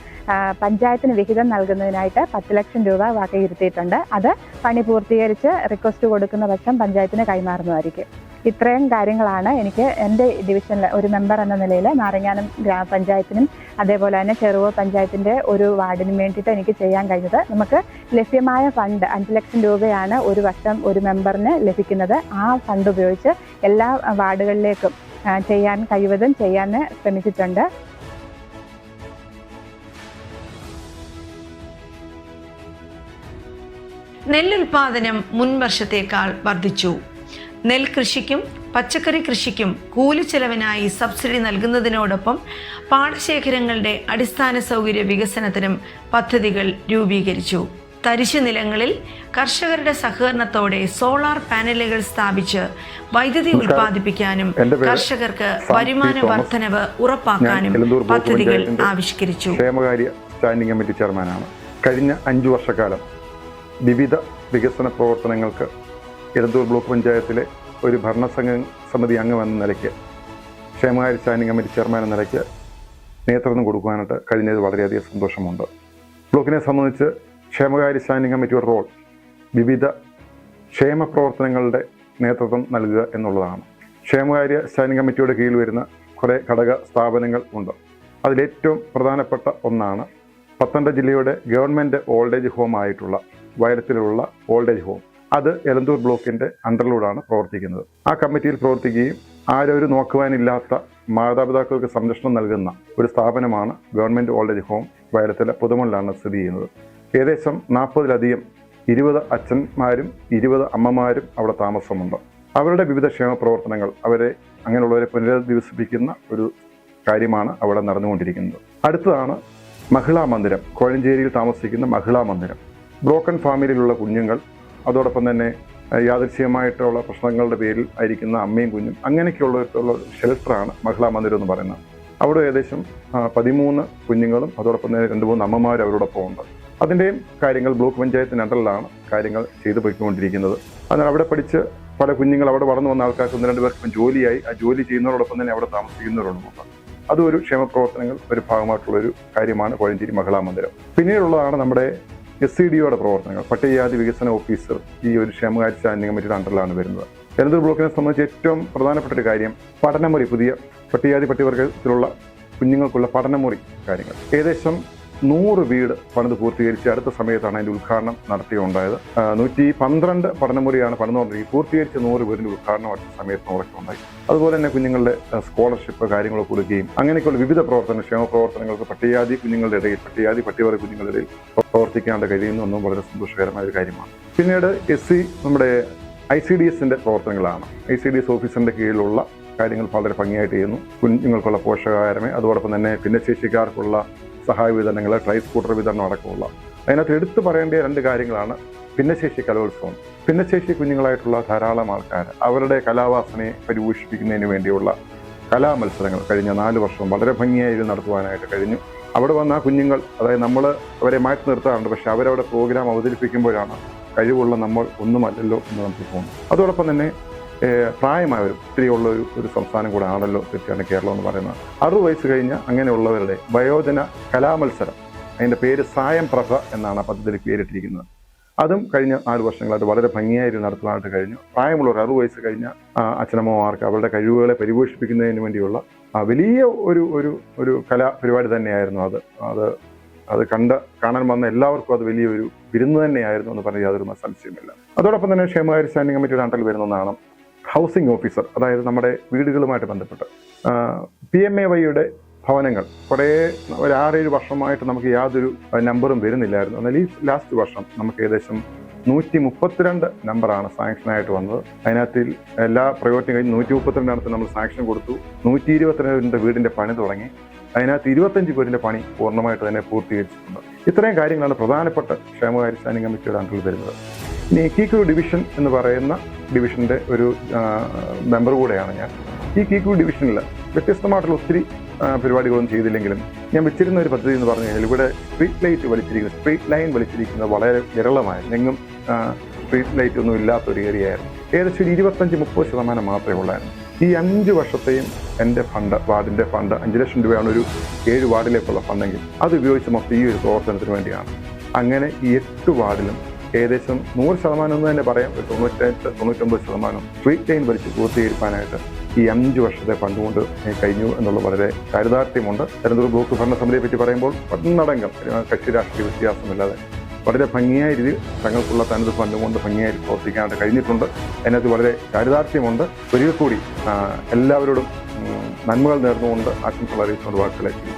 പഞ്ചായത്തിന് വിഹിതം നൽകുന്നതിനായിട്ട് 10 ലക്ഷം രൂപ വകയിരുത്തിയിട്ടുണ്ട്. അത് പണി പൂർത്തീകരിച്ച് റിക്വസ്റ്റ് കൊടുക്കുന്ന പക്ഷം പഞ്ചായത്തിന് കൈമാറുന്നതായിരിക്കും. ഇത്രയും കാര്യങ്ങളാണ് എനിക്ക് എൻ്റെ ഡിവിഷനിൽ ഒരു മെമ്പർ എന്ന നിലയിൽ നാരങ്ങാനം ഗ്രാമപഞ്ചായത്തിനും അതേപോലെ തന്നെ ചെറുകോൽ പഞ്ചായത്തിൻ്റെ ഒരു വാർഡിനും വേണ്ടിയിട്ട് എനിക്ക് ചെയ്യാൻ കഴിഞ്ഞത്. നമുക്ക് ലഭ്യമായ ഫണ്ട് 5 ലക്ഷം രൂപയാണ് ഒരു വർഷം ഒരു മെമ്പറിന് ലഭിക്കുന്നത്. ആ ഫണ്ട് ഉപയോഗിച്ച് എല്ലാ വാർഡുകളിലേക്കും ചെയ്യാൻ കഴിവതും ചെയ്യാൻ ശ്രമിച്ചിട്ടുണ്ട്. നെല്ലുൽപാദനം മുൻ വർഷത്തേക്കാൾ വർദ്ധിച്ചു. നെൽകൃഷിക്കും പച്ചക്കറി കൃഷിക്കും കൂലിച്ചെലവിനായി സബ്സിഡി നൽകുന്നതിനോടൊപ്പം പാടശേഖരങ്ങളുടെ അടിസ്ഥാന സൗകര്യ വികസനത്തിനും പദ്ധതികൾ രൂപീകരിച്ചു. തരിശു നിലങ്ങളിൽ കർഷകരുടെ സഹകരണത്തോടെ സോളാർ പാനലുകൾ സ്ഥാപിച്ച് വൈദ്യുതി ഉൽപ്പാദിപ്പിക്കാനും കർഷകർക്ക് വരുമാന വർധനവ് ഉറപ്പാക്കാനും പദ്ധതികൾ ആവിഷ്കരിച്ചു. ക്ഷേമകാര്യ സ്റ്റാൻഡിംഗ് കമ്മിറ്റി ചെയർമാനാണ്. കഴിഞ്ഞ 5 വർഷക്കാലം വിവിധ വികസന പ്രവർത്തനങ്ങൾക്ക് ഇലന്തൂർ ബ്ലോക്ക് പഞ്ചായത്തിലെ ഒരു ഭരണസമിതി അംഗമെന്ന നിലയ്ക്ക്, ക്ഷേമകാര്യ സ്റ്റാൻഡിംഗ് കമ്മിറ്റി ചെയർമാൻ എന്ന നിലയ്ക്ക് നേതൃത്വം കൊടുക്കുവാനായിട്ട് കഴിഞ്ഞത് വളരെയധികം സന്തോഷമുണ്ട്. ബ്ലോക്കിനെ സംബന്ധിച്ച് ക്ഷേമകാര്യ സ്റ്റാൻഡിംഗ് കമ്മിറ്റിയുടെ റോൾ വിവിധ ക്ഷേമ പ്രവർത്തനങ്ങളുടെ നേതൃത്വം നൽകുക എന്നുള്ളതാണ്. ക്ഷേമകാര്യ സ്റ്റാൻഡിംഗ് കമ്മിറ്റിയുടെ കീഴിൽ വരുന്ന കുറേ ഘടക സ്ഥാപനങ്ങൾ ഉണ്ട്. അതിലേറ്റവും പ്രധാനപ്പെട്ട ഒന്നാണ് പത്തനംതിട്ട ജില്ലയുടെ ഗവൺമെൻറ് ഓൾഡേജ് ഹോം ആയിട്ടുള്ള വയലത്തിലുള്ള ഓൾഡേജ് ഹോം. അത് എലന്തൂർ ബ്ലോക്കിൻ്റെ അണ്ടറിലൂടെയാണ് പ്രവർത്തിക്കുന്നത്. ആ കമ്മിറ്റിയിൽ പ്രവർത്തിക്കുകയും ആരൊരു നോക്കുവാനില്ലാത്ത മാതാപിതാക്കൾക്ക് സംരക്ഷണം നൽകുന്ന ഒരു സ്ഥാപനമാണ് ഗവൺമെൻറ് ഓൾഡേജ് ഹോം വയലത്തിലെ പുതുമണിലാണ് സ്ഥിതി ചെയ്യുന്നത്. ഏകദേശം 40-ലധികം 20 അച്ഛന്മാരും 20 അമ്മമാരും അവിടെ താമസമുണ്ട്. അവരുടെ വിവിധ ക്ഷേമ പ്രവർത്തനങ്ങൾ, അവരെ അങ്ങനെയുള്ളവരെ പുനരധിവസിപ്പിക്കുന്ന ഒരു കാര്യമാണ് അവിടെ നടന്നുകൊണ്ടിരിക്കുന്നത്. അടുത്തതാണ് മഹിളാ മന്ദിരം. കോഴഞ്ചേരിയിൽ താമസിക്കുന്ന മഹിളാ മന്ദിരം. ബ്രോക്കൺ ഫാമിലിയിലുള്ള കുഞ്ഞുങ്ങൾ, അതോടൊപ്പം തന്നെ യാദൃശ്ചികമായിട്ടുള്ള പ്രശ്നങ്ങളുടെ പേരിൽ ആയിരിക്കുന്ന അമ്മയും കുഞ്ഞും, അങ്ങനെയൊക്കെയുള്ള ഷെൽട്ടറാണ് മഹിളാ മന്ദിരം എന്ന് പറയുന്നത്. അവിടെ ഏകദേശം 13 കുഞ്ഞുങ്ങളും അതോടൊപ്പം തന്നെ 2-3 അമ്മമാരും അവരോടൊപ്പം ഉണ്ട്. അതിൻ്റെയും കാര്യങ്ങൾ ബ്ലോക്ക് പഞ്ചായത്തിൻ്റെ അണ്ടറിലാണ് കാര്യങ്ങൾ ചെയ്തു പോയിക്കൊണ്ടിരിക്കുന്നത്. അതിനാൽ അവിടെ പഠിച്ച് പല കുഞ്ഞുങ്ങൾ അവിടെ വളർന്നു വന്ന ആൾക്കാർക്ക് 1-2 പേർക്കും ജോലിയായി. ആ ജോലി ചെയ്യുന്നതോടൊപ്പം തന്നെ അവിടെ താമസിക്കുന്നവരുണ്ട്. അതും ഒരു ക്ഷേമ പ്രവർത്തനങ്ങൾ ഒരു ഭാഗമായിട്ടുള്ളൊരു കാര്യമാണ് കോഴഞ്ചേരി മഹിളാ മന്ദിരം. പിന്നീടുള്ളതാണ് നമ്മുടെ SCDOയുടെ പ്രവർത്തനങ്ങൾ. പട്ടികജാതി വികസന ഓഫീസർ ഈ ഒരു ക്ഷേമകാര്യ സ്റ്റാൻഡിംഗ് കമ്മിറ്റിയുടെ അണ്ടറിലാണ് വരുന്നത്. എലന്തൂർ ബ്ലോക്കിനെ സംബന്ധിച്ച് ഏറ്റവും പ്രധാനപ്പെട്ട ഒരു കാര്യം പഠനമുറി, പുതിയ പട്ടികജാതി പട്ടികവർഗത്തിലുള്ള കുഞ്ഞുങ്ങൾക്കുള്ള പഠനമുറി കാര്യങ്ങൾ. ഏകദേശം 100 വീട് പണിത് പൂർത്തീകരിച്ച് അടുത്ത സമയത്താണ് അതിൻ്റെ ഉദ്ഘാടനം നടത്തിയുണ്ടായത്. 112 പഠനമുറിയാണ് പണിതുകൊണ്ടിരിക്കുന്നത്. പൂർത്തീകരിച്ച 100 വീടിൻ്റെ ഉദ്ഘാടനം അടുത്ത സമയത്ത് നടക്കുന്നുണ്ടായി. അതുപോലെ തന്നെ കുഞ്ഞുങ്ങളുടെ സ്കോളർഷിപ്പ് കാര്യങ്ങളൊക്കെ കൊടുക്കുകയും അങ്ങനെയൊക്കെയുള്ള വിവിധ പ്രവർത്തനങ്ങൾ, ക്ഷേമ പ്രവർത്തനങ്ങൾക്ക് പട്ടികജാതി കുഞ്ഞുങ്ങളുടെ ഇടയിൽ, പട്ടികജാതി പട്ടികവർഗ കുഞ്ഞുങ്ങളുടെ ഇടയിൽ പ്രവർത്തിക്കാണ്ട് കഴിയുന്ന ഒന്നും വളരെ സന്തോഷകരമായ ഒരു കാര്യമാണ്. പിന്നീട് നമ്മുടെ ICDSൻ്റെ പ്രവർത്തനങ്ങളാണ്. ICDS ഓഫീസറിൻ്റെ കീഴിലുള്ള കാര്യങ്ങൾ വളരെ ഭംഗിയായിട്ട് ചെയ്യുന്നു. കുഞ്ഞുങ്ങൾക്കുള്ള പോഷകാഹാരമേ, അതോടൊപ്പം തന്നെ ഭിന്നശേഷിക്കാർക്കുള്ള സഹായ വിതരണങ്ങൾ, ട്രൈ സ്കൂട്ടർ വിതരണം അടക്കമുള്ള അതിനകത്ത് എടുത്തു പറയേണ്ട 2 കാര്യങ്ങളാണ് ഭിന്നശേഷി കലോത്സവം. ഭിന്നശേഷി കുഞ്ഞുങ്ങളായിട്ടുള്ള ധാരാളം ആൾക്കാർ അവരുടെ കലാവാസനയെ പരിപോഷിപ്പിക്കുന്നതിന് വേണ്ടിയുള്ള കലാമത്സരങ്ങൾ കഴിഞ്ഞ 4 വർഷം വളരെ ഭംഗിയായി നടത്തുവാനായിട്ട് കഴിഞ്ഞു. അവിടെ വന്ന ആ കുഞ്ഞുങ്ങൾ, അതായത് നമ്മൾ അവരെ മാറ്റി നിർത്താറുണ്ട്, പക്ഷെ അവരവിടെ പ്രോഗ്രാം അവതരിപ്പിക്കുമ്പോഴാണ് കഴിവുള്ള നമ്മൾ ഒന്നുമല്ലല്ലോ എന്ന് നമുക്ക് തോന്നും. അതോടൊപ്പം തന്നെ പ്രായമായവരും ഒത്തിരിയുള്ള ഒരു സംസ്ഥാനം കൂടെ ആണല്ലോ തീർച്ചയായും കേരളം എന്ന് പറയുന്നത്. 60 വയസ്സ് കഴിഞ്ഞ അങ്ങനെയുള്ളവരുടെ വയോജന കലാമത്സരം, അതിൻ്റെ പേര് സായം പ്രഭ എന്നാണ് ആ പദ്ധതിയിൽ പേരിട്ടിരിക്കുന്നത്. അതും കഴിഞ്ഞ 4 വർഷങ്ങളായിട്ട് വളരെ ഭംഗിയായി നടത്തുവാനായിട്ട് കഴിഞ്ഞു. പ്രായമുള്ളവർ 60 വയസ്സ് കഴിഞ്ഞ അച്ഛനമ്മമാർക്ക് അവരുടെ കഴിവുകളെ പരിപോഷിപ്പിക്കുന്നതിന് വേണ്ടിയുള്ള വലിയ ഒരു കലാ പരിപാടി തന്നെയായിരുന്നു അത് കാണാൻ വന്ന എല്ലാവർക്കും അത് വലിയൊരു വിരുന്ന് തന്നെയായിരുന്നു എന്ന് പറഞ്ഞാൽ യാതൊരു സംശയമില്ല. അതോടൊപ്പം തന്നെ ക്ഷേമകാര്യ സ്റ്റാൻഡിംഗ് കമ്മിറ്റിയുടെ അണ്ടറിൽ വരുന്ന ഒന്നാണ് ഹൗസിംഗ് ഓഫീസർ. അതായത് നമ്മുടെ വീടുകളുമായിട്ട് ബന്ധപ്പെട്ട് PMAYയുടെ ഭവനങ്ങൾ ഒരു 6-7 വർഷമായിട്ട് നമുക്ക് യാതൊരു നമ്പറും വരുന്നില്ലായിരുന്നു. എന്നാൽ ഈ ലാസ്റ്റ് വർഷം നമുക്ക് ഏകദേശം 132 നമ്പറാണ് സാങ്ഷനായിട്ട് വന്നത്. അതിനകത്ത് എല്ലാ പ്രയോറിറ്റിയും കഴിഞ്ഞ് 132 നമ്മൾ സാങ്ഷൻ കൊടുത്തു. 122 വീടിൻ്റെ പണി തുടങ്ങി. അതിനകത്ത് 25 പേരിൻ്റെ പണി പൂർണ്ണമായിട്ട് തന്നെ പൂർത്തീകരിച്ചിട്ടുണ്ട്. ഇത്രയും കാര്യങ്ങളാണ് പ്രധാനപ്പെട്ട ക്ഷേമകാര്യ സ്റ്റാൻഡിംഗ് കമ്മിറ്റിയുടെ അണ്ടറിൽ വരുന്നത്. ഇനി കീക്കു ഡിവിഷൻ എന്ന് പറയുന്ന ഡിവിഷൻ്റെ ഒരു മെമ്പർ കൂടെയാണ് ഞാൻ. ഈ കീക്കു ഡിവിഷനിൽ വ്യത്യസ്തമായിട്ടുള്ള ഒത്തിരി പരിപാടികളൊന്നും ചെയ്തില്ലെങ്കിലും ഞാൻ വെച്ചിരുന്ന ഒരു പദ്ധതി എന്ന് പറഞ്ഞു കഴിഞ്ഞാൽ ഇവിടെ സ്ട്രീറ്റ് ലൈൻ വലിച്ചിരിക്കുന്നത് വളരെ വിരളമായിരുന്നു. എങ്ങും സ്ട്രീറ്റ് ലൈറ്റ് ഒന്നും ഇല്ലാത്തൊരു ഏരിയ ആയിരുന്നു. ഏകദേശം 25-30% മാത്രമേ ഉള്ളായിരുന്നു. ഈ 5 വർഷത്തെയും എൻ്റെ വാർഡിൻ്റെ ഫണ്ട് 5 ലക്ഷം രൂപയാണ് ഒരു 7 വാർഡിലേക്കുള്ള ഫണ്ടെങ്കിൽ അത് ഉപയോഗിച്ച് മൊത്തം ഈ ഒരു പ്രവർത്തനത്തിന് വേണ്ടിയാണ്. അങ്ങനെ ഈ 8 വാർഡിലും ഏകദേശം 100% എന്ന് തന്നെ പറയാം, ഒരു 98-99% സ്ട്രീറ്റ് ലൈൻ വലിച്ച് പൂർത്തീകരിക്കാനായിട്ട് ഈ 5 വർഷത്തെ ഫണ്ട് കൊണ്ട് കഴിഞ്ഞു എന്നുള്ള വളരെ ചാരിതാർത്ഥ്യമുണ്ട്. തിരുവനന്തപുരം ബ്ലോക്ക് ഭരണസമിതിയെ പറ്റി പറയുമ്പോൾ ഒന്നടങ്കം കക്ഷി രാഷ്ട്രീയ വ്യത്യാസമില്ലാതെ വളരെ ഭംഗിയായ രീതിയിൽ തങ്ങൾക്കുള്ള തനത് ഫണ്ട് കൊണ്ട് ഭംഗിയായി പ്രവർത്തിക്കാനായിട്ട് കഴിഞ്ഞിട്ടുണ്ട്. അതിനകത്ത് വളരെ ചാരിതാർത്ഥ്യമുണ്ട്. ഒരിക്കൽ കൂടി എല്ലാവരോടും നന്മകൾ നേർന്നുകൊണ്ട് ആശംസകൾ അറിയിച്ചുകൊണ്ട് വാക്കുകളേക്ക്.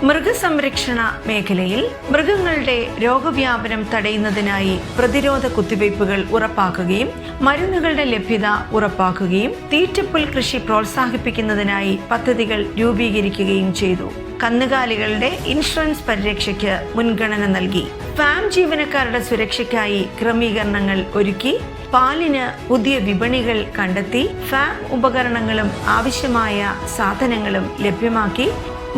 മൃഗസംരക്ഷണ മേഖലയിൽ മൃഗങ്ങളുടെ രോഗവ്യാപനം തടയുന്നതിനായി പ്രതിരോധ കുത്തിവയ്പ്പുകൾ ഉറപ്പാക്കുകയും മരുന്നുകളുടെ ലഭ്യത ഉറപ്പാക്കുകയും തീറ്റപ്പുൽ കൃഷി പ്രോത്സാഹിപ്പിക്കുന്നതിനായി പദ്ധതികൾ രൂപീകരിക്കുകയും ചെയ്തു. കന്നുകാലികളുടെ ഇൻഷുറൻസ് പരിരക്ഷയ്ക്ക് മുൻഗണന നൽകി. ഫാം ജീവനക്കാരുടെ സുരക്ഷയ്ക്കായി ക്രമീകരണങ്ങൾ ഒരുക്കി. പാലിന് പുതിയ വിപണികൾ കണ്ടെത്തി. ഫാം ഉപകരണങ്ങളും ആവശ്യമായ സാധനങ്ങളും ലഭ്യമാക്കി.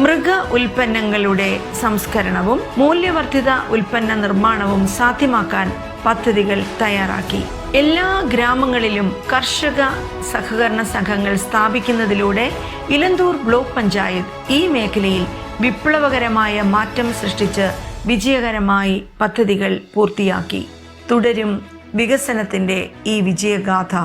മൃഗ ഉൽപ്പന്നങ്ങളുടെ സംസ്കരണവും മൂല്യവർദ്ധിത ഉൽപ്പന്ന നിർമ്മാണവും സാധ്യമാക്കാൻ പദ്ധതികൾ തയ്യാറാക്കി. എല്ലാ ഗ്രാമങ്ങളിലും കർഷക സഹകരണ സംഘങ്ങൾ സ്ഥാപിക്കുന്നതിലൂടെ ഇലന്തൂർ ബ്ലോക്ക് പഞ്ചായത്ത് ഈ മേഖലയിൽ വിപ്ലവകരമായ മാറ്റം സൃഷ്ടിച്ച് വിജയകരമായി പദ്ധതികൾ പൂർത്തിയാക്കി. തുടരും വികസനത്തിന്റെ ഈ വിജയഗാഥ.